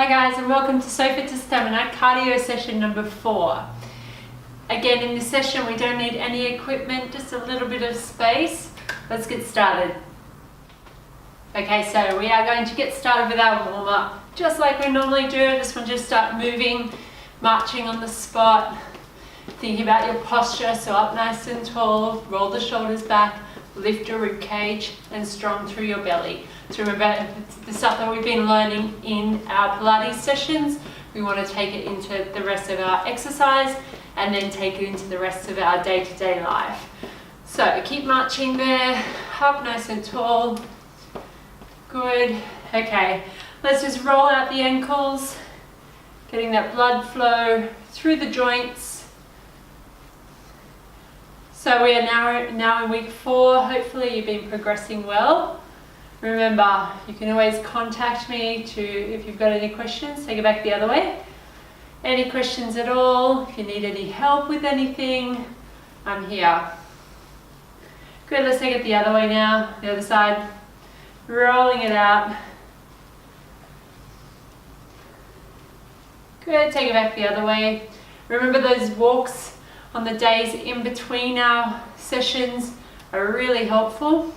Hi guys, and welcome to Sofa2Stamina Cardio session number 4. Again, in this session we don't need any equipment, just a little bit of space. Let's get started. Okay, so we are going to get started with our warm-up. Just like we normally do, I just want you to start moving, marching on the spot, thinking about your posture, so up nice and tall, roll the shoulders back, lift your rib cage and strong through your belly. So remember, the stuff that we've been learning in our Pilates sessions, we want to take it into the rest of our exercise and then take it into the rest of our day-to-day life. So keep marching there, up nice and tall. Good. Okay, let's just roll out the ankles, getting that blood flow through the joints. So we are now in week 4. Hopefully you've been progressing well. Remember, you can always contact me if you've got any questions. Take it back the other way. Any questions at all, if you need any help with anything, I'm here. Good, let's take it the other way now, the other side. Rolling it out. Good, take it back the other way. Remember, those walks on the days in between our sessions are really helpful.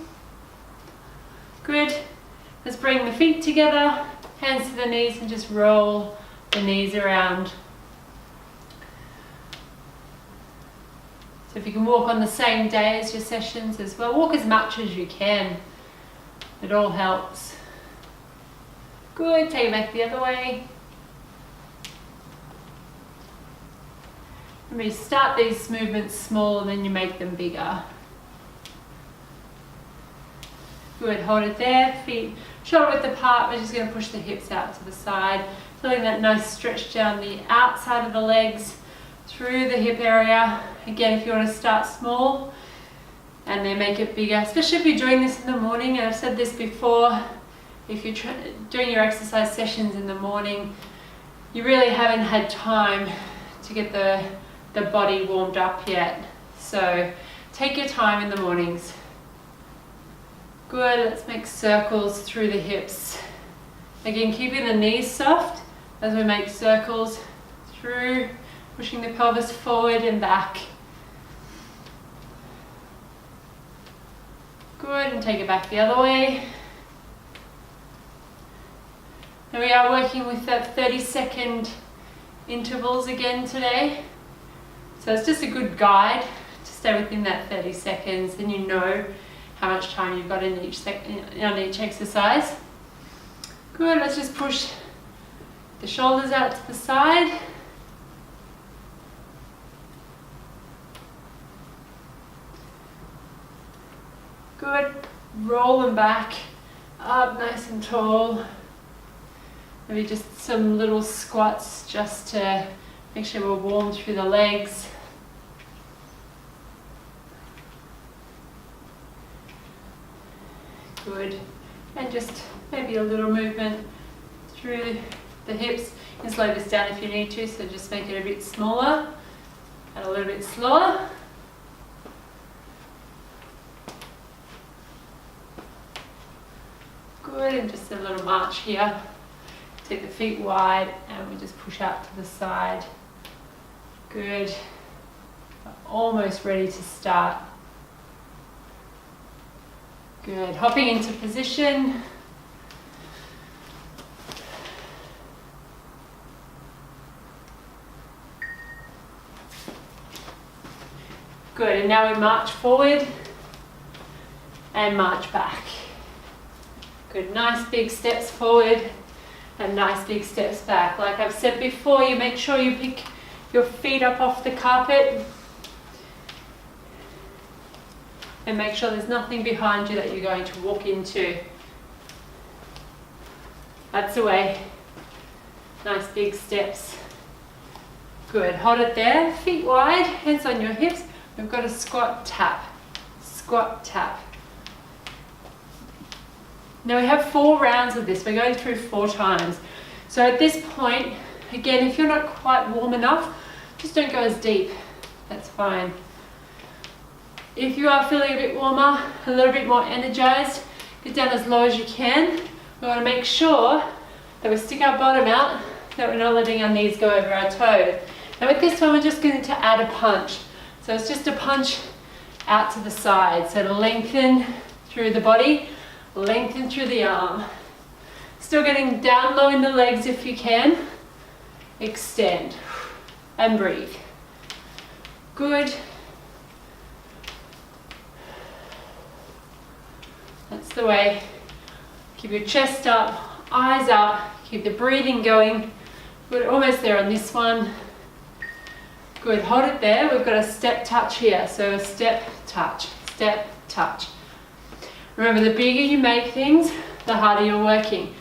Good. Let's bring the feet together, hands to the knees, and just roll the knees around. So if you can walk on the same day as your sessions as well, walk as much as you can. It all helps. Good. Take it back the other way. Remember, you start these movements small and then you make them bigger. Good, hold it there, feet shoulder width apart. We're just going to push the hips out to the side, feeling that nice stretch down the outside of the legs, through the hip area. Again, if you want to start small and then make it bigger, especially if you're doing this in the morning, and I've said this before, if you're doing your exercise sessions in the morning, you really haven't had time to get the body warmed up yet. So take your time in the mornings. Good, let's make circles through the hips. Again, keeping the knees soft as we make circles through, pushing the pelvis forward and back. Good, and take it back the other way. And we are working with that 30-second intervals again today. So it's just a good guide to stay within that 30 seconds, and you know how much time you've got in on each exercise. Good, let's just push the shoulders out to the side. Good, roll them back, up nice and tall. Maybe just some little squats just to make sure we're warm through the legs. Good, and just maybe a little movement through the hips. You can slow this down if you need to, so just make it a bit smaller and a little bit slower. Good, and just a little march here. Take the feet wide and we just push out to the side. Good, almost ready to start. Good, hopping into position. Good, and now we march forward and march back. Good, nice big steps forward and nice big steps back. Like I've said before, you make sure you pick your feet up off the carpet and make sure there's nothing behind you that you're going to walk into. That's the way. Nice big steps. Good, hold it there, feet wide, hands on your hips. We've got a squat tap, squat tap. Now we have 4 rounds of this. We're going through 4 times. So at this point, again, if you're not quite warm enough, just don't go as deep. That's fine. If you are feeling a bit warmer, a little bit more energized, get down as low as you can. We want to make sure that we stick our bottom out, that we're not letting our knees go over our toes. Now with this one, we're just going to add a punch. So it's just a punch out to the side. So to lengthen through the body, lengthen through the arm. Still getting down low in the legs if you can. Extend and breathe. Good. That's the way. Keep your chest up, eyes up, keep the breathing going. We're almost there on this one. Good, hold it there. We've got a step touch here. So a step, touch. Remember, the bigger you make things, the harder you're working.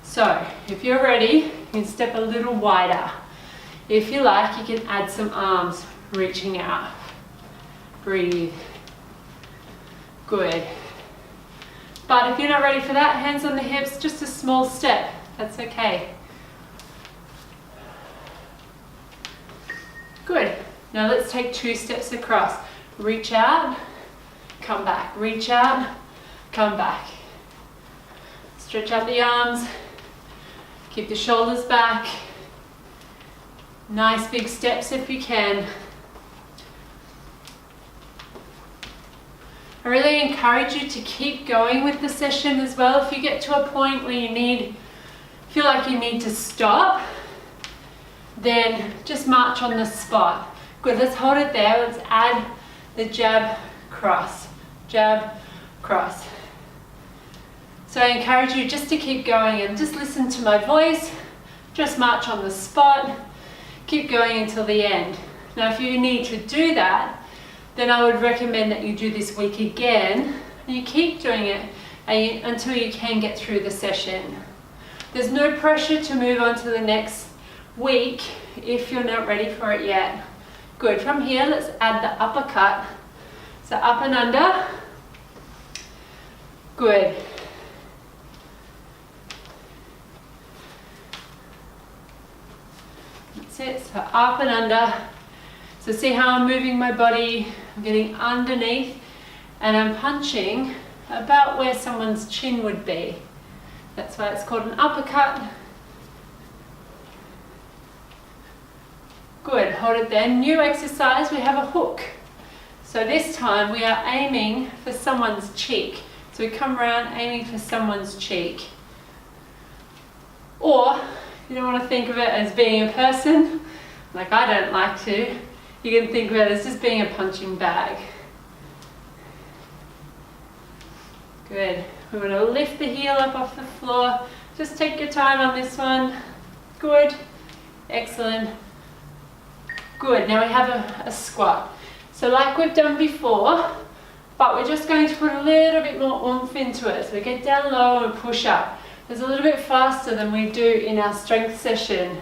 So if you're ready, you can step a little wider. If you like, you can add some arms reaching out. Breathe. Good. But if you're not ready for that, hands on the hips, just a small step. That's okay. Good. Now let's take 2 steps across. Reach out, come back. Reach out, come back. Stretch out the arms. Keep the shoulders back. Nice big steps if you can. I really encourage you to keep going with the session as well. If you get to a point where you feel like you need to stop, then just march on the spot. Good, let's hold it there. Let's add the jab, cross, cross. So I encourage you just to keep going and just listen to my voice. Just march on the spot. Keep going until the end. Now if you need to do that, then I would recommend that you do this week again, and you keep doing it until you can get through the session. There's no pressure to move on to the next week if you're not ready for it yet. Good, from here let's add the uppercut. So up and under. Good. That's it, so up and under. So see how I'm moving my body, I'm getting underneath and I'm punching about where someone's chin would be. That's why it's called an uppercut. Good, hold it there. New exercise, we have a hook. So this time we are aiming for someone's cheek. So we come around aiming for someone's cheek. Or, you don't want to think of it as being a person, like I don't like to. You can think of it as just being a punching bag. Good. We want to lift the heel up off the floor. Just take your time on this one. Good. Excellent. Good. Now we have a squat. So like we've done before, but we're just going to put a little bit more oomph into it. So we get down low and push up. It's a little bit faster than we do in our strength session.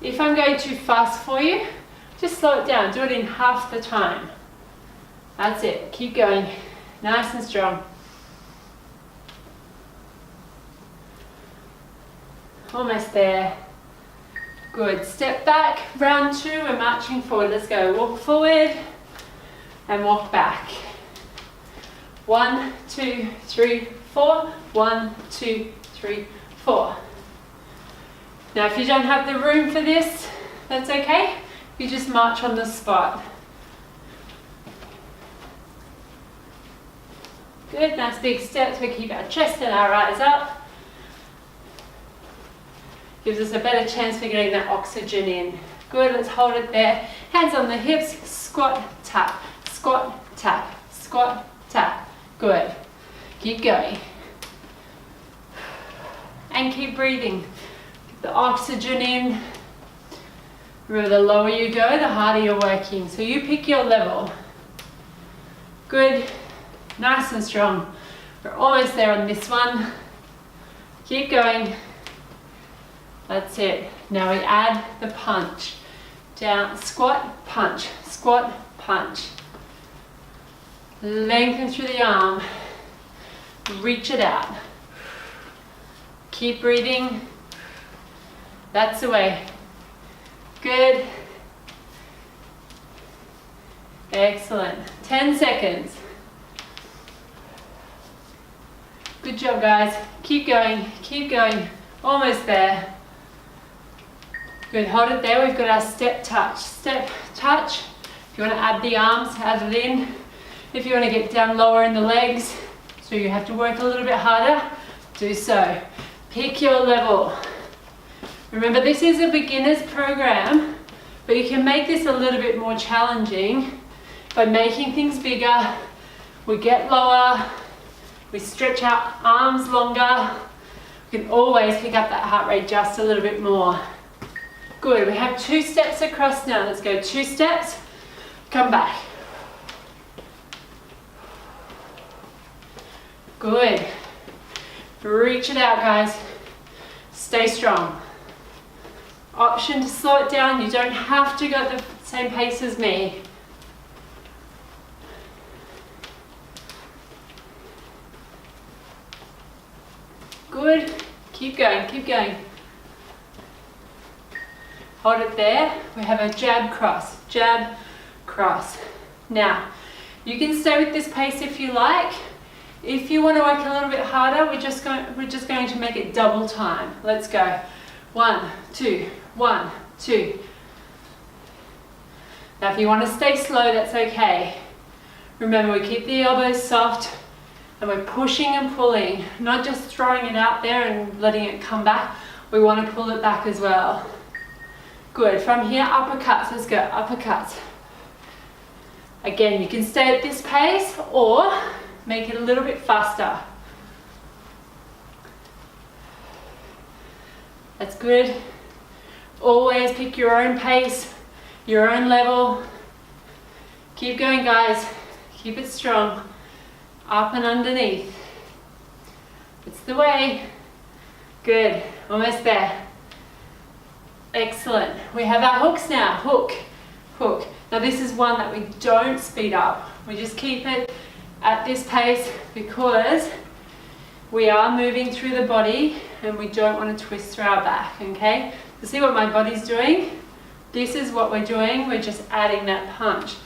If I'm going too fast for you, just slow it down. Do it in half the time. That's it. Keep going. Nice and strong. Almost there. Good. Step back. Round 2. We're marching forward. Let's go. Walk forward and walk back. 1, 2, 3, 4. 1, 2, 3, 4. Now if you don't have the room for this, that's okay. You just march on the spot. Good, nice big steps. We keep our chest and our eyes up. Gives us a better chance for getting that oxygen in. Good, let's hold it there. Hands on the hips, squat, tap, squat, tap, squat, tap. Good. Keep going. And keep breathing. The oxygen in. Remember, the lower you go, the harder you're working. So you pick your level. Good. Nice and strong. We're almost there on this one. Keep going. That's it. Now we add the punch. Down, squat, punch, squat, punch. Lengthen through the arm. Reach it out. Keep breathing. That's the way. Good. Excellent. 10 seconds. Good job, guys. Keep going, keep going. Almost there. Good, hold it there. We've got our step touch. Step touch. If you want to add the arms, add it in. If you want to get down lower in the legs, so you have to work a little bit harder, do so. Pick your level. Remember, this is a beginner's program, but you can make this a little bit more challenging by making things bigger. We get lower, we stretch our arms longer. We can always pick up that heart rate just a little bit more. Good, we have 2 steps across now. Let's go 2 steps, come back. Good. Reach it out, guys. Stay strong. Option to slow it down. You don't have to go at the same pace as me. Good. Keep going, keep going. Hold it there. We have a jab, cross. Now, you can stay with this pace if you like. If you want to work a little bit harder, we're just going to make it double time. Let's go. 1, 2, 1, 2. Now if you want to stay slow, that's okay. Remember, we keep the elbows soft and we're pushing and pulling, not just throwing it out there and letting it come back. We want to pull it back as well. Good. From here, uppercuts. Let's go. Uppercuts. Again, you can stay at this pace or make it a little bit faster. That's good. Always pick your own pace, your own level. Keep going, guys. Keep it strong. Up and underneath. It's the way. Good. Almost there. Excellent. We have our hooks now. Hook, hook. Now this is one that we don't speed up. We just keep it at this pace because we are moving through the body and we don't want to twist through our back, okay? So see what my body's doing? This is what we're doing. We're just adding that punch.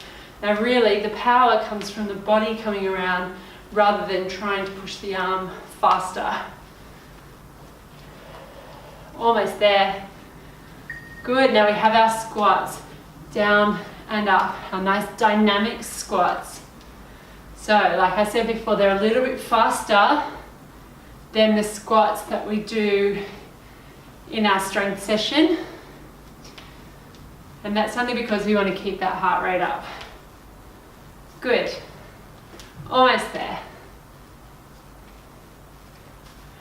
Now really the power comes from the body coming around rather than trying to push the arm faster. Almost there. Good, now we have our squats. Down and up, our nice dynamic squats. So like I said before, they're a little bit faster than the squats that we do in our strength session. And that's only because we want to keep that heart rate up. Good. Almost there.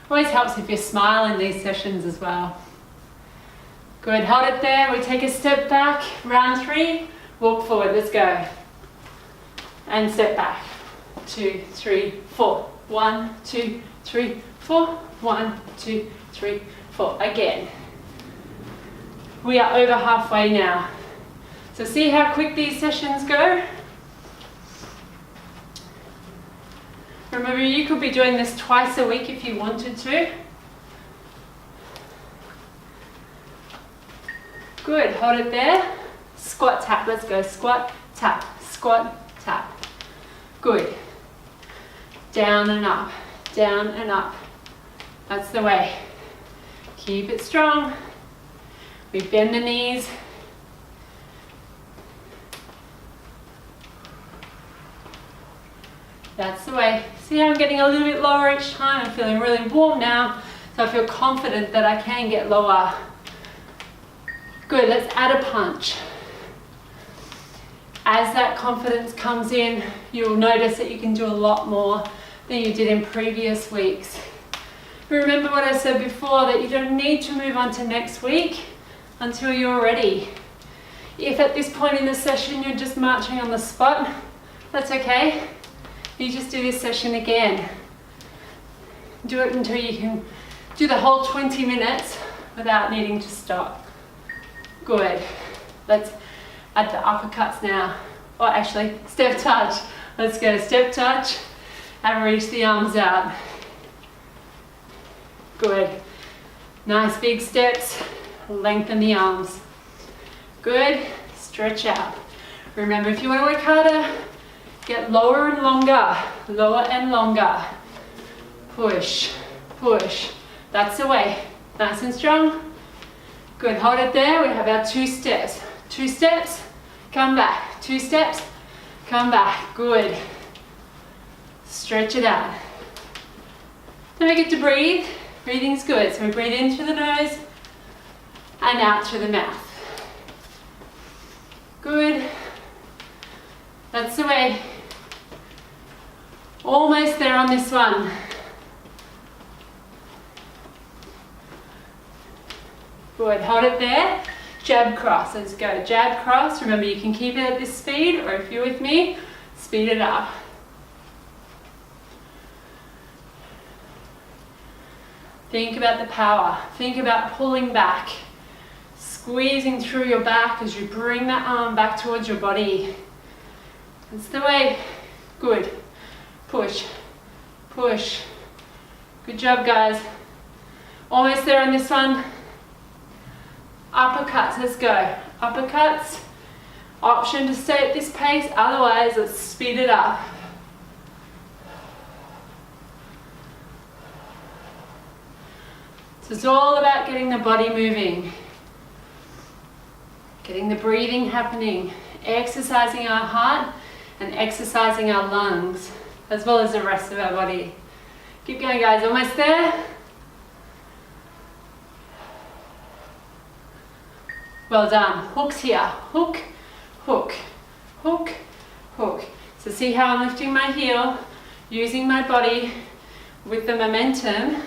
Always helps if you smile in these sessions as well. Good, hold it there. We take a step back. Round 3, walk forward. Let's go. And step back. 2, 3, 4. 1, 2, 3, 4. 1, 2, 3, 4. Again. We are over halfway now. So see how quick these sessions go? Remember, you could be doing this twice a week if you wanted to. Good, hold it there. Squat, tap, let's go. Squat, tap, squat, tap. Good. Down and up, down and up. That's the way. Keep it strong. We bend the knees. That's the way. See how I'm getting a little bit lower each time? I'm feeling really warm now, so I feel confident that I can get lower. Good, let's add a punch. As that confidence comes in, you'll notice that you can do a lot more than you did in previous weeks. Remember what I said before, that you don't need to move on to next week until you're ready. If at this point in the session you're just marching on the spot, that's okay. You just do this session again. Do it until you can do the whole 20 minutes without needing to stop. Good. Let's add the uppercuts now. Or actually, step touch. Let's go step touch and reach the arms out. Good. Nice big steps. Lengthen the arms. Good. Stretch out. Remember, if you want to work harder, get lower and longer. Lower and longer. push, push. That's the way. Nice and strong. Good, hold it there. We have our 2 steps. 2 steps, come back. 2 steps, come back. Good. Stretch it out. Don't forget to breathe. Breathing's good. So we breathe in through the nose and out through the mouth. Good. That's the way. Almost there on this one. Good, hold it there. Jab cross, let's go. Jab cross, remember you can keep it at this speed, or if you're with me, speed it up. Think about the power. Think about pulling back. Squeezing through your back as you bring that arm back towards your body. That's the way. Good. Push, push. Good job, guys. Almost there on this one. Uppercuts, let's go. Uppercuts. Option to stay at this pace, otherwise let's speed it up. So it's all about getting the body moving. Getting the breathing happening. Exercising our heart and exercising our lungs, as well as the rest of our body. Keep going, guys, almost there. Well done. Hooks here. Hook, hook, hook, hook. So see how I'm lifting my heel, using my body with the momentum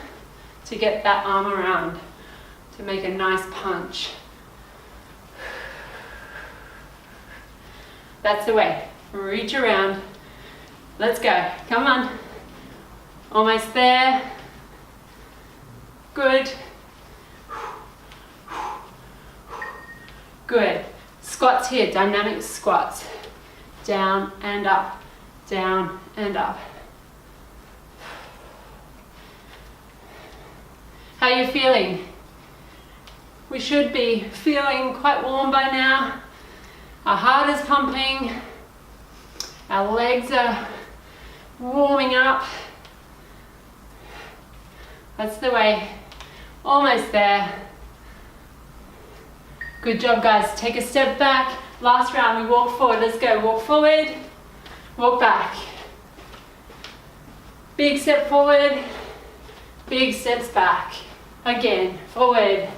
to get that arm around, to make a nice punch. That's the way. Reach around. Let's go. Come on. Almost there. Good. Good. Squats here, dynamic squats. Down and up, down and up. How are you feeling? We should be feeling quite warm by now. Our heart is pumping. Our legs are warming up. That's the way. Almost there. Good job, guys. Take a step back. Last round, we walk forward. Let's go. Walk forward, walk back. Big step forward, big steps back. Again, forward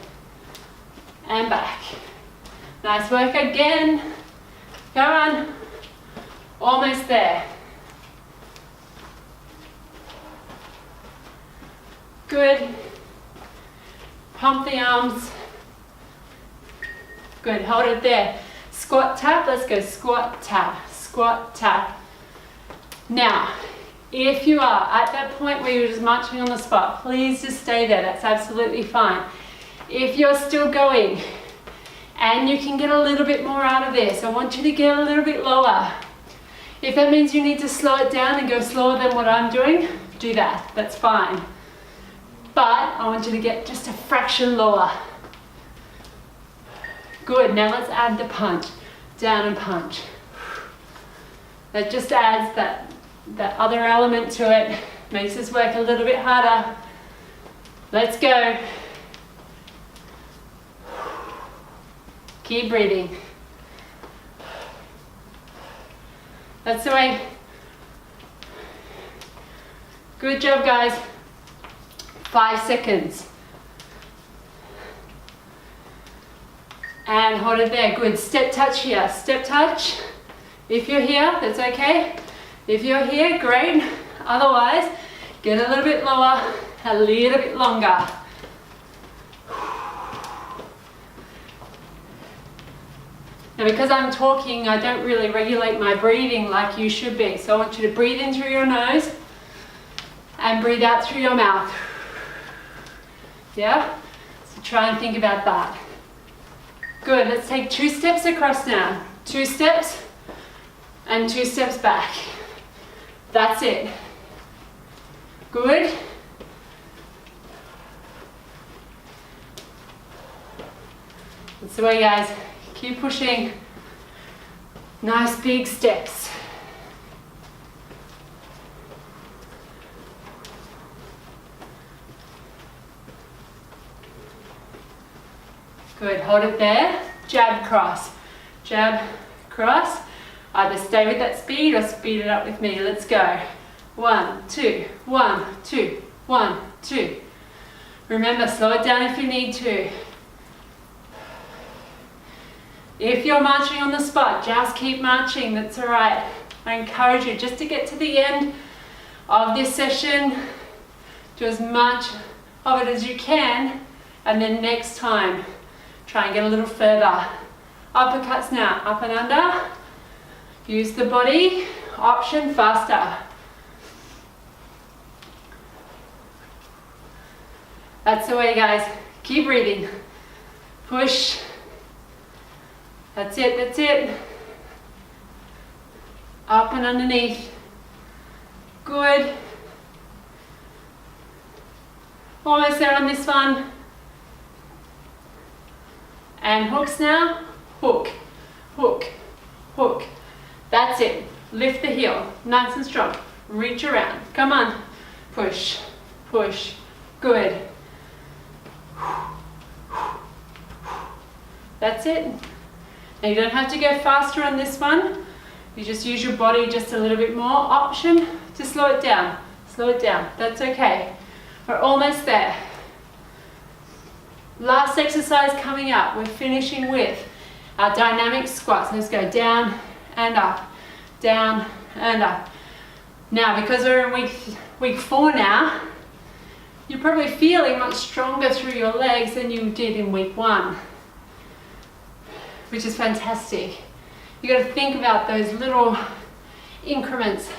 and back. Nice work again. Come on. Almost there. Good. Pump the arms. Good, hold it there. Squat tap, let's go squat tap, squat tap. Now, if you are at that point where you're just marching on the spot, please just stay there, that's absolutely fine. If you're still going and you can get a little bit more out of this, I want you to get a little bit lower. If that means you need to slow it down and go slower than what I'm doing, do that, that's fine. But I want you to get just a fraction lower. Good, now let's add the punch. Down and punch. That just adds that other element to it. Makes this work a little bit harder. Let's go. Keep breathing. That's the way. Good job, guys. 5 seconds. And hold it there. Good. Step touch here. Step touch. If you're here, that's okay. If you're here, great. Otherwise, get a little bit lower, a little bit longer. Now, because I'm talking, I don't really regulate my breathing like you should be. So I want you to breathe in through your nose and breathe out through your mouth. Yeah? So try and think about that. Good, let's take 2 steps across now. 2 steps and 2 steps back. That's it. Good. That's the way, guys. Keep pushing. Nice big steps. Good, hold it there. Jab, cross. Jab, cross. Either stay with that speed or speed it up with me. Let's go. 1, 2, 1, 2, 1, 2. Remember, slow it down if you need to. If you're marching on the spot, just keep marching, that's all right. I encourage you just to get to the end of this session, do as much of it as you can, and then next time, try and get a little further. Uppercuts now, up and under. Use the body, option faster. That's the way, guys. Keep breathing. Push. That's it, that's it. Up and underneath. Good. Almost there on this one. And hooks now. Hook, hook, hook. That's it. Lift the heel. Nice and strong. Reach around. Come on. Push, push. Good. That's it. Now you don't have to go faster on this one. You just use your body just a little bit more. Option to slow it down. Slow it down. That's okay. We're almost there. Last exercise coming up. We're finishing with our dynamic squats. Let's go down and up. Down and up. Now, because we're in week 4 now, you're probably feeling much stronger through your legs than you did in week 1. Which is fantastic. You got to think about those little increments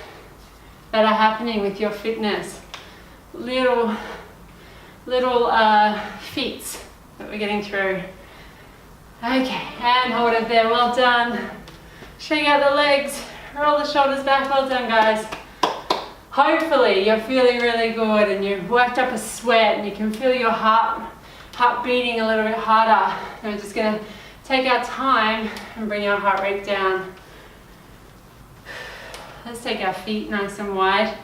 that are happening with your fitness. Little feats that we're getting through. Okay, and hold it there, well done. Shake out the legs, roll the shoulders back, well done guys. Hopefully you're feeling really good and you've worked up a sweat and you can feel your heart beating a little bit harder. And we're just gonna take our time and bring our heart rate down. Let's take our feet nice and wide.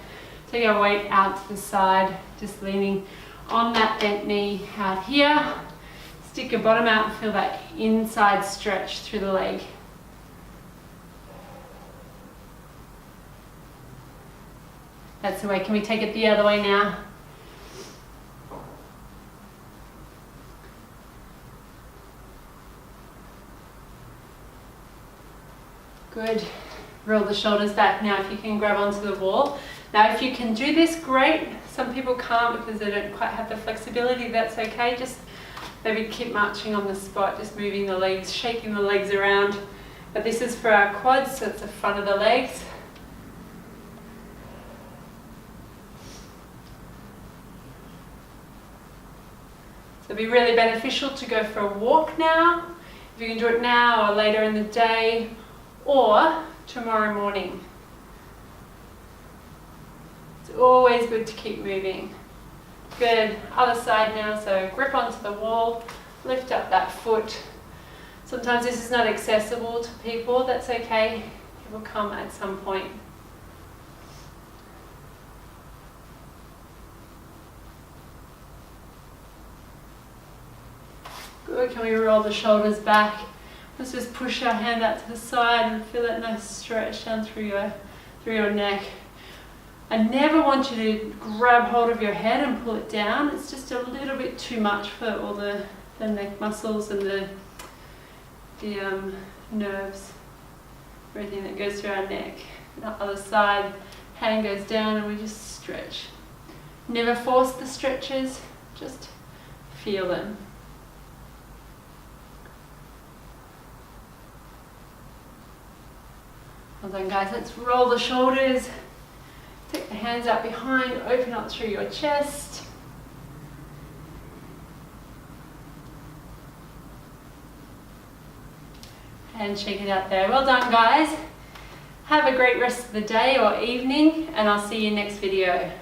Take our weight out to the side, just leaning on that bent knee out here. Stick your bottom out and feel that inside stretch through the leg. That's the way. Can we take it the other way now? Good. Roll the shoulders back. Now if you can grab onto the wall. Now if you can do this, great. Some people can't because they don't quite have the flexibility. That's okay. Just maybe keep marching on the spot, just moving the legs, shaking the legs around. But this is for our quads, so it's the front of the legs. So it'd be really beneficial to go for a walk now. If you can do it now or later in the day or tomorrow morning. It's always good to keep moving. Good, other side now, so grip onto the wall, lift up that foot. Sometimes this is not accessible to people, that's okay. It will come at some point. Good, can we roll the shoulders back? Let's just push our hand out to the side and feel that nice stretch down through your neck. I never want you to grab hold of your head and pull it down. It's just a little bit too much for all the neck muscles and the nerves, everything that goes through our neck. The other side, hand goes down and we just stretch. Never force the stretches, just feel them. Well done guys, let's roll the shoulders. Take the hands out behind, open up through your chest. And shake it out there. Well done guys. Have a great rest of the day or evening and I'll see you next video.